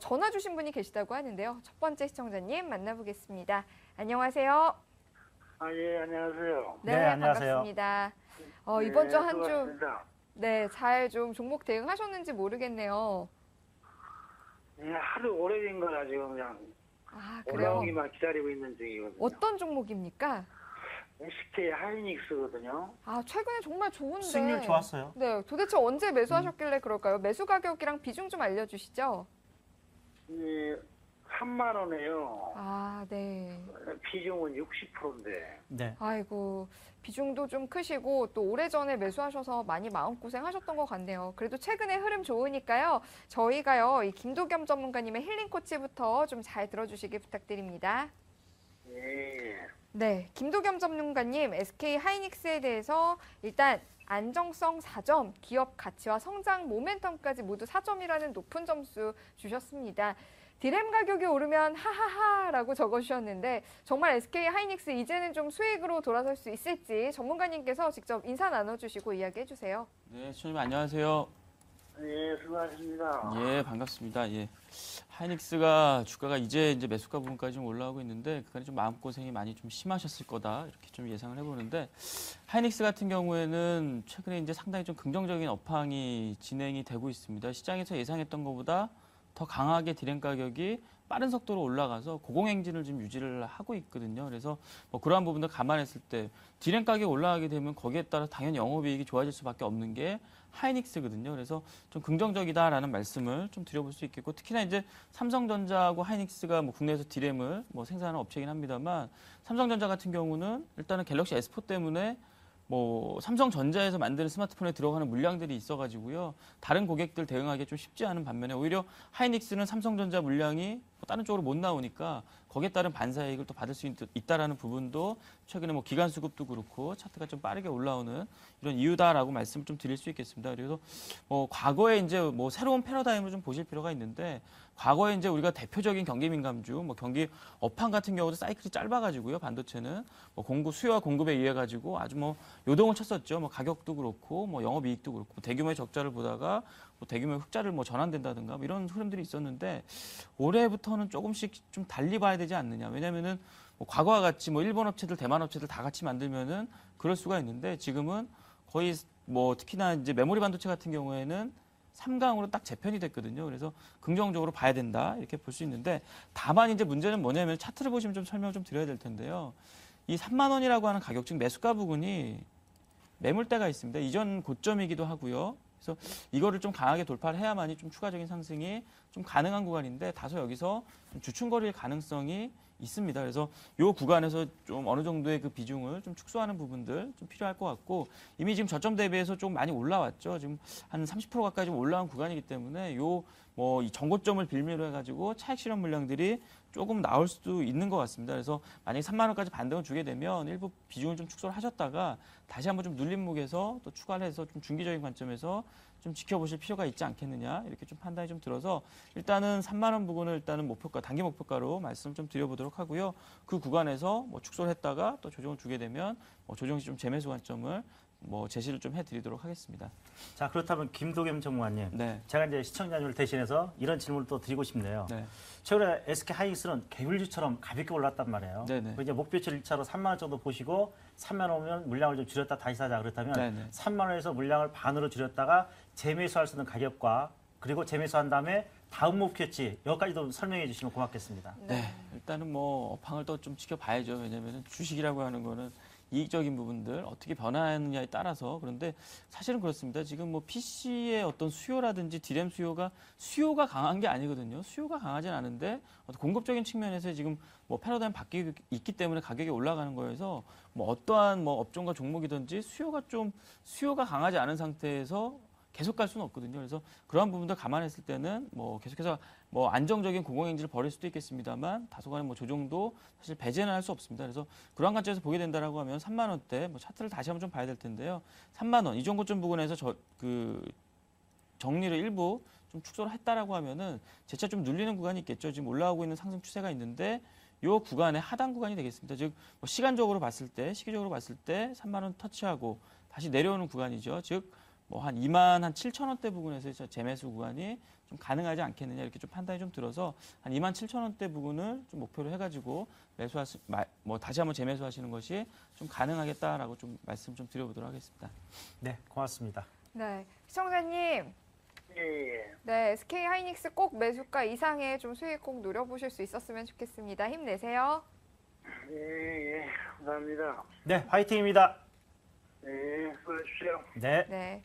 전화 주신 분이 계시다고 하는데요. 첫 번째 시청자님 만나보겠습니다. 안녕하세요. 예, 안녕하세요. 네, 네, 안녕하세요. 반갑습니다. 이번 주 한 주, 수고하셨습니다. 네, 잘 좀 종목 대응하셨는지 모르겠네요. 예, 하도 오래된 거라 지금 그냥 아, 그래요? 올라오기만 기다리고 있는 중이거든요. 어떤 종목입니까? SK 하이닉스거든요. 아, 최근에 정말 좋은데. 수익률 좋았어요. 네, 도대체 언제 매수하셨길래 그럴까요? 매수 가격이랑 비중 좀 알려주시죠. 예, 3만 원에요. 아, 네. 비중은 60%인데. 네. 아이고, 비중도 좀 크시고 또 오래전에 매수하셔서 많이 마음고생 하셨던 것 같네요. 그래도 최근에 흐름 좋으니까요. 저희가요, 이 김도겸 전문가님의 힐링 코치부터 좀 잘 들어주시기 부탁드립니다. 예. 네, 김도겸 전문가님, SK 하이닉스에 대해서 일단 안정성 4점, 기업 가치와 성장 모멘텀까지 모두 4점이라는 높은 점수 주셨습니다. 디램 가격이 오르면 하하하라고 적어주셨는데 정말 SK 하이닉스 이제는 좀 수익으로 돌아설 수 있을지 전문가님께서 직접 인사 나눠주시고 이야기해 주세요. 네, 시청자님 안녕하세요. 예, 수고하셨습니다. 예, 반갑습니다. 예. 하이닉스가 주가가 이제 매수가 부분까지 좀 올라오고 있는데 그간에 좀 마음고생이 많이 좀 심하셨을 거다 이렇게 좀 예상을 해보는데 하이닉스 같은 경우에는 최근에 이제 상당히 좀 긍정적인 업황이 진행이 되고 있습니다. 시장에서 예상했던 것보다 더 강하게 디램 가격이 빠른 속도로 올라가서 고공행진을 좀 유지를 하고 있거든요. 그래서 뭐 그러한 부분들 감안했을 때 디램 가격이 올라가게 되면 거기에 따라 당연히 영업이익이 좋아질 수밖에 없는 게 하이닉스거든요. 그래서 좀 긍정적이다라는 말씀을 좀 드려볼 수 있겠고 특히나 이제 삼성전자하고 하이닉스가 뭐 국내에서 디램을 뭐 생산하는 업체이긴 합니다만 삼성전자 같은 경우는 일단은 갤럭시 S4 때문에 뭐 삼성전자에서 만드는 스마트폰에 들어가는 물량들이 있어가지고요. 다른 고객들 대응하기 좀 쉽지 않은 반면에 오히려 하이닉스는 삼성전자 물량이 뭐 다른 쪽으로 못 나오니까 거기에 따른 반사이익을 또 받을 수 있다라는 부분도 최근에 뭐 기간 수급도 그렇고 차트가 좀 빠르게 올라오는 이런 이유다라고 말씀을 좀 드릴 수 있겠습니다. 그래서 뭐 과거에 이제 뭐 새로운 패러다임을 좀 보실 필요가 있는데 과거에 이제 우리가 대표적인 경기 민감주, 뭐 경기 업황 같은 경우도 사이클이 짧아가지고요. 반도체는 뭐 수요와 공급에 의해 가지고 아주 뭐 요동을 쳤었죠. 뭐 가격도 그렇고 뭐 영업이익도 그렇고 대규모의 적자를 보다가 뭐 대규모의 흑자를 뭐 전환된다든가 뭐 이런 흐름들이 있었는데 올해부터는 조금씩 좀 달리 봐야 되지 않느냐. 왜냐면은 뭐 과거와 같이 뭐 일본 업체들, 대만 업체들 다 같이 만들면은 그럴 수가 있는데 지금은 거의 뭐 특히나 이제 메모리 반도체 같은 경우에는 3강으로 딱 재편이 됐거든요. 그래서 긍정적으로 봐야 된다 이렇게 볼 수 있는데 다만 이제 문제는 뭐냐면 차트를 보시면 좀 설명을 좀 드려야 될 텐데요. 이 3만 원이라고 하는 가격 즉 매수가 부분이 매물대가 있습니다. 이전 고점이기도 하고요. 그래서 이거를 좀 강하게 돌파를 해야만이 좀 추가적인 상승이 좀 가능한 구간인데 다소 여기서 좀 주춤거릴 가능성이 있습니다. 그래서 이 구간에서 좀 어느 정도의 그 비중을 좀 축소하는 부분들 좀 필요할 것 같고 이미 지금 저점 대비해서 좀 많이 올라왔죠. 지금 한 30% 가까이 좀 올라온 구간이기 때문에 뭐 이 전고점을 빌미로 해가지고 차익 실현 물량들이 조금 나올 수도 있는 것 같습니다. 그래서 만약에 3만 원까지 반등을 주게 되면 일부 비중을 좀 축소를 하셨다가 다시 한번 좀 눌린 목에서 또 추가를 해서 좀 중기적인 관점에서 좀 지켜보실 필요가 있지 않겠느냐 이렇게 좀 판단이 좀 들어서 일단은 3만 원 부분을 일단은 목표가 단기 목표가로 말씀 좀 드려보도록 하고요. 그 구간에서 뭐 축소를 했다가 또 조정을 주게 되면 뭐 조정 시 좀 재매수 관점을 뭐 제시를 좀 해드리도록 하겠습니다. 자, 그렇다면 김도겸 전문가님, 네. 제가 이제 시청자님을 대신해서 이런 질문을 또 드리고 싶네요. 네. 최근에 SK 하이닉스는 개굴주처럼 가볍게 올랐단 말이에요. 네네. 이제 목표치를 1차로 3만 원 정도 보시고 3만 원 오면 물량을 좀 줄였다 다시 사자 그렇다면 네네. 3만 원에서 물량을 반으로 줄였다가 재매수할 수 있는 가격과 그리고 재매수한 다음에 다음 목표치 여기까지도 설명해 주시면 고맙겠습니다. 네, 일단은 뭐 업황을 또 좀 지켜봐야죠. 왜냐하면 주식이라고 하는 거는 이익적인 부분들 어떻게 변화하느냐에 따라서 그런데 사실은 그렇습니다. 지금 뭐 PC의 어떤 수요라든지 디램 수요가 강한 게 아니거든요. 수요가 강하진 않은데 어떤 공급적인 측면에서 지금 뭐 패러다임 바뀌고 있기 때문에 가격이 올라가는 거여서 뭐 어떠한 뭐 업종과 종목이든지 수요가 강하지 않은 상태에서 계속 갈 수는 없거든요. 그래서 그러한 부분들 감안했을 때는 뭐 계속해서 뭐 안정적인 고공행진을 벌일 수도 있겠습니다만 다소간의 뭐 조정도 사실 배제는 할 수 없습니다. 그래서 그러한 관점에서 보게 된다라고 하면 3만 원대 뭐 차트를 다시 한번 좀 봐야 될 텐데요. 3만 원 이 정도점 부분에서 정리를 일부 좀 축소를 했다라고 하면은 재차 좀 눌리는 구간이 있겠죠. 지금 올라오고 있는 상승 추세가 있는데 이 구간의 하단 구간이 되겠습니다. 즉 뭐 시기적으로 봤을 때 3만 원 터치하고 다시 내려오는 구간이죠. 즉 뭐 한 2만 한 7천 원대 부근에서 재매수 구간이 좀 가능하지 않겠느냐 이렇게 좀 판단이 좀 들어서 한 2만 7천 원대 부근을 좀 목표로 해가지고 뭐 다시 한번 재매수하시는 것이 좀 가능하겠다라고 좀 말씀 좀 드려보도록 하겠습니다. 네, 고맙습니다. 네, 시청자님. 예, 예. 네, SK 하이닉스 꼭 매수가 이상의 좀 수익 꼭 노려보실 수 있었으면 좋겠습니다. 힘내세요. 예, 예. 감사합니다. 네, 화이팅입니다. 예, 수고하십시오. 네. 네.